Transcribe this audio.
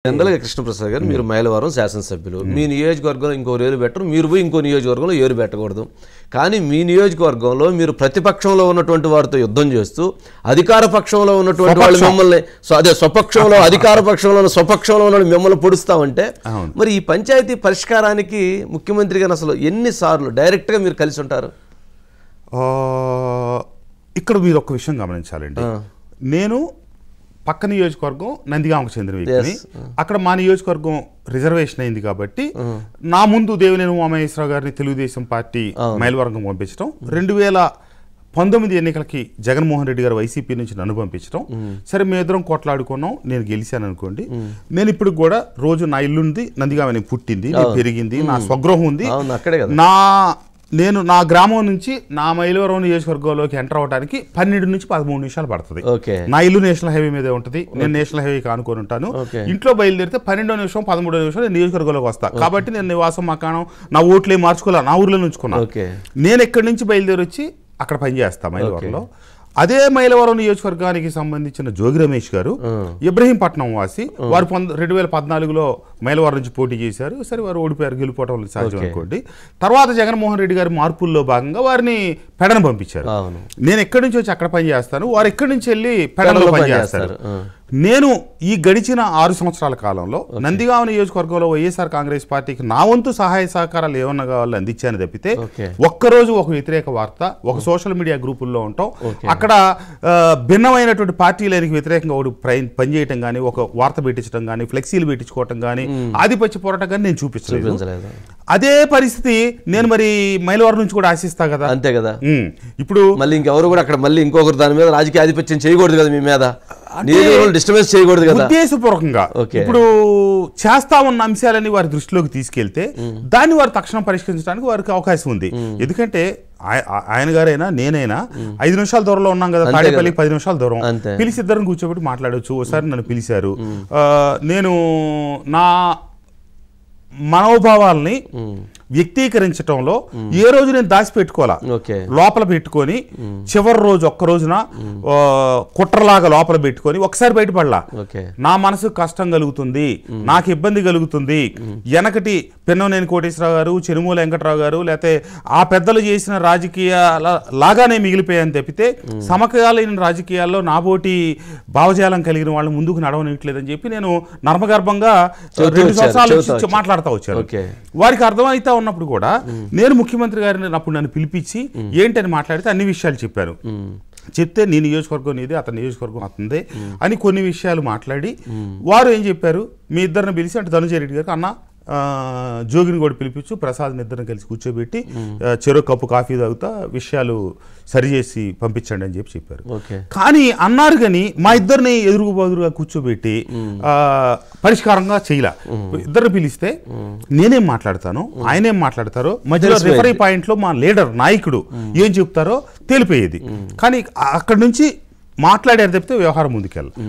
జనరల్గా కృష్ణప్రసాద్ గారు మీరు మైలవరం శాసనసభ్యులు మీ నియోజకవర్గంలో ఇంకో ఏరు పెట్టరు మీరు పోయి ఇంకో నియోజకవర్గంలో ఏరు పెట్టకూడదు కానీ మీ నియోజకవర్గంలో మీరు ప్రతిపక్షంలో ఉన్నటువంటి వారితో యుద్ధం చేస్తూ అధికార పక్షంలో ఉన్నటువంటి వాళ్ళు మిమ్మల్ని అదే స్వపక్షంలో అధికార పక్షంలో స్వపక్షంలో ఉన్న మిమ్మల్ని పొడుస్తామంటే మరి ఈ పంచాయతీ పరిష్కారానికి ముఖ్యమంత్రి గారు అసలు ఎన్నిసార్లు డైరెక్ట్గా మీరు కలిసి ఉంటారు? ఇక్కడ మీరు ఒక విషయం గమనించాలండి. నేను పక్క నియోజకవర్గం నందిగామకు చెందిన వ్యక్తిని. అక్కడ మా నియోజకవర్గం రిజర్వేషన్ అయింది కాబట్టి నా ముందు దేవినేని ఉమామహేశ్వరరావు గారిని తెలుగుదేశం పార్టీ మైలవరంగం పంపించడం, 2019 ఎన్నికలకి జగన్మోహన్ రెడ్డి గారు వైసీపీ నుంచి నన్ను పంపించడం. సరే మేమిద్దరం కొట్లాడుకున్నాం, నేను గెలిచాను అనుకోండి. నేను ఇప్పుడు కూడా రోజు నా ఇల్లు ఉంది నందిగామ, పుట్టింది పెరిగింది, నా స్వగృహం ఉంది. నేను నా గ్రామం నుంచి నా మైలవరం నియోజకవర్గంలోకి ఎంటర్ అవడానికి 12 నుంచి 13 నిమిషాలు పడుతుంది. నా ఇల్లు నేషనల్ హైవే మీదే ఉంటుంది, నేను నేషనల్ హైవేకి ఆనుకొని ఉంటాను. ఇంట్లో బయలుదేరితే 12వ నిమిషం 13వ నిమిషం నేను నియోజకవర్గంలోకి వస్తా. కాబట్టి నేను నివాసం మకానం నా ఓట్లే మార్చుకోలే, నా ఊర్లో ఉంచుకున్నా. నేను ఎక్కడి నుంచి బయలుదేరి వచ్చి అక్కడ పనిచేస్తా మైలవరంలో. అదే మైలవరం నియోజకవర్గానికి సంబంధించిన జోగి రమేష్ గారు ఇబ్రహీంపట్నం వాసి, వారు 2014లో మైలవరం నుంచి పోటీ చేశారు. సరే వారు ఓడిపోయారు, గెలుపోవటం సాధ్యం అనుకోండి. తర్వాత జగన్మోహన్ రెడ్డి గారి మార్పుల్లో భాగంగా వారిని పెడన పంపించారు. నేను ఎక్కడి నుంచి వచ్చి అక్కడ పనిచేస్తాను, వారు ఎక్కడి నుంచి వెళ్ళి పెడనలో పనిచేస్తారు. నేను ఈ గడిచిన 6 సంవత్సరాల కాలంలో నందిగామ నియోజకవర్గంలో వైఎస్ఆర్ కాంగ్రెస్ పార్టీకి నా వంతు సహాయ సహకారాలు ఏమన్నా కావాలో అందించాను తప్పితే ఒక్కరోజు ఒక వ్యతిరేక వార్త ఒక సోషల్ మీడియా గ్రూపుల్లో ఉంటాం, అక్కడ భిన్నమైనటువంటి పార్టీలకు వ్యతిరేకంగా ఒకటి పనిచేయటం కానీ, ఒక వార్త పెట్టించడం కానీ, ఫ్లెక్సీలు పెట్టించుకోవటం కానీ, ఆధిపత్య పోరాటం కానీ నేను చూపించలేదు. అదే పరిస్థితి నేను మరి మైలవరం నుంచి కూడా ఆశిస్తా కదా. అంతే కదా. ఇప్పుడు మళ్ళీ ఇంకెవరు కూడా అక్కడ మళ్ళీ ఇంకొకరు దాని మీద రాజకీయ ఆధిపత్యం చేయకూడదు కదా, మీ మీద డిస్టర్బెన్స్ చేయకూడదు కదా ఉద్దేశపూర్వకంగా. ఇప్పుడు చేస్తా ఉన్న అంశాలని వారి దృష్టిలోకి తీసుకెళ్తే దాన్ని వారు తక్షణం పరిష్కరించడానికి వారికి అవకాశం ఉంది. ఎందుకంటే ఆయన గారైనా నేనైనా 5 నిమిషాల దూరంలో ఉన్నాం కదా, తాడేపల్లికి 10 నిమిషాల దూరం. పిలిచి ఇద్దరిని కూర్చోబెట్టి మాట్లాడవచ్చు. ఒకసారి నన్ను పిలిచారు, నేను నా మనోభావాల్ని వ్యక్తీకరించడంలో ఏ రోజు నేను దాచిపెట్టుకోవాలా, లోపల పెట్టుకొని చివరి రోజు ఒక్క రోజున కుట్రలాగా లోపల పెట్టుకొని ఒకసారి బయటపడలా. నా మనసుకు కష్టం కలుగుతుంది, నాకు ఇబ్బంది కలుగుతుంది. వెనకటి పెన్నోనేని కోటేశ్వరరావు గారు, చెరుమూల వెంకటరావు గారు, లేకపోతే ఆ పెద్దలు చేసిన రాజకీయాల లాగానే మిగిలిపోయాను తప్పితే సమకాలీన రాజకీయాల్లో నాబోటి భావజాలం కలిగిన వాళ్ళు ముందుకు నడవనిట్లేదని చెప్పి నేను నర్మగర్భంగా 2 సంవత్సరాల నుంచి మాట్లాడుతూ వచ్చాను. వారికి అర్థమైతే ఉన్నప్పుడు కూడా నేను ముఖ్యమంత్రి గారిని అప్పుడు నన్ను పిలిపించి ఏంటని మాట్లాడితే అన్ని విషయాలు చెప్పారు. చెప్తే నీ నియోజకవర్గం నీదే, అతని నియోజకవర్గం అతనిదే అని కొన్ని విషయాలు మాట్లాడి వారు ఏం చెప్పారు, మీ ఇద్దరిని పిలిచి అంటే ధనుంజయ రెడ్డి గారికి అన్న జోగిని కూడా పిలిపించు, ప్రసాద్ని ఇద్దరిని కలిసి కూర్చోబెట్టి చెరో కప్పు కాఫీ తాగుతా విషయాలు సరిచేసి పంపించండి అని చెప్పారు. కానీ అన్నారు కానీ మా ఇద్దరిని ఎదురుగా కూర్చోబెట్టి పరిష్కారంగా చేయలే. ఇద్దరిని పిలిస్తే నేనేం మాట్లాడతాను, ఆయనేం మాట్లాడతారో, మధ్యలో రిఫరీ పాయింట్లో మా లీడర్ నాయకుడు ఏం చెప్తారో తెలిపోయేది. కానీ అక్కడి నుంచి మాట్లాడారు తప్పితే వ్యవహారం ముందుకెళ్ళాలి.